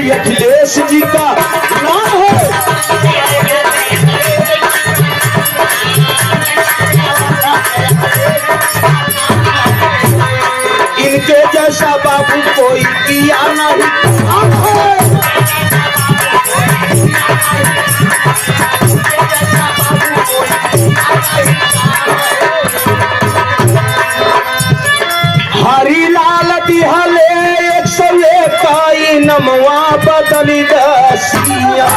श्री अखिलेश जी का नाम है। इनके जैसा बाबू कोई किया नहीं है। हरिलाल दिहले 101 नमवा बदली दसिया।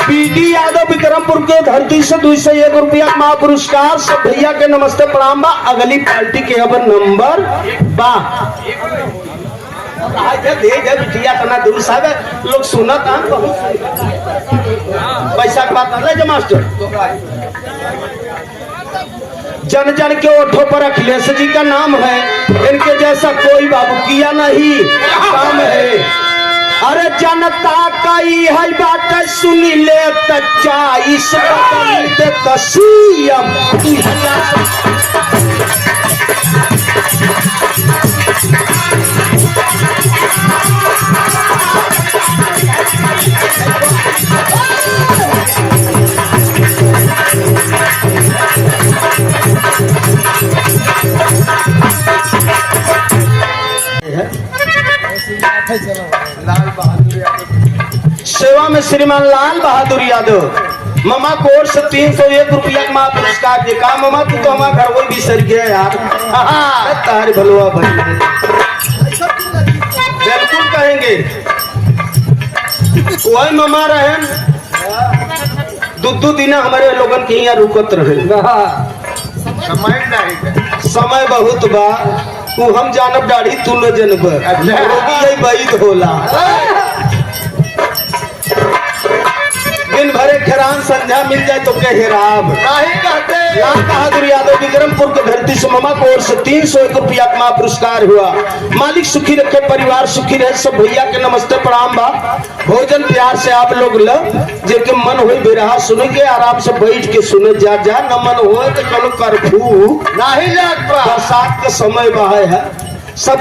पीडी यादव विक्रमपुर के धरती से 201 रुपया महापुरस्कार। सब भैया के नमस्ते प्रणाम बा। अगली पार्टी के अब नंबर बा बिटिया तना दूर साहब लोग सुना पैसा के बात नहीं मास्टर। जन जन के ओठों पर अखिलेश जी का नाम है। इनके जैसा कोई बाबू किया नहीं काम है। अरे जनता कई है बात सुनी ले तचाइस दे तसीम। सेवा में श्रीमान लाल बहादुर यादव मामा कोर्स 301 रुपया माँ पुरस्कार देखा। मामा तू तो हमारा घर वही बिसर गया यार। तार भलवा भाई बिल्कुल कहेंगे वही मामा रहे। दो दिन हमारे लोगन के यहाँ रुकत रहे। समय बहुत बा तू हम जानब दाढ़ी तू न जनब बैद होला। दिन भरे खेरान संध्या मिल जाए तो के हेराब कहते। लाल बहादुर यादव विक्रमपुर के धरती से मामा को ओर से 301 रुपया का पुरस्कार हुआ। मालिक सुखी रखे परिवार सुखी रहे। सब भैया के नमस्ते प्रणाम बा। भोजन प्यार से आप लोग ल जेके मन हो बेरहा सुने के आराम से बैठ के सुने जा न मन हो तो चलो कर्फ्यू नहीं बरसात के समय बहा है सब।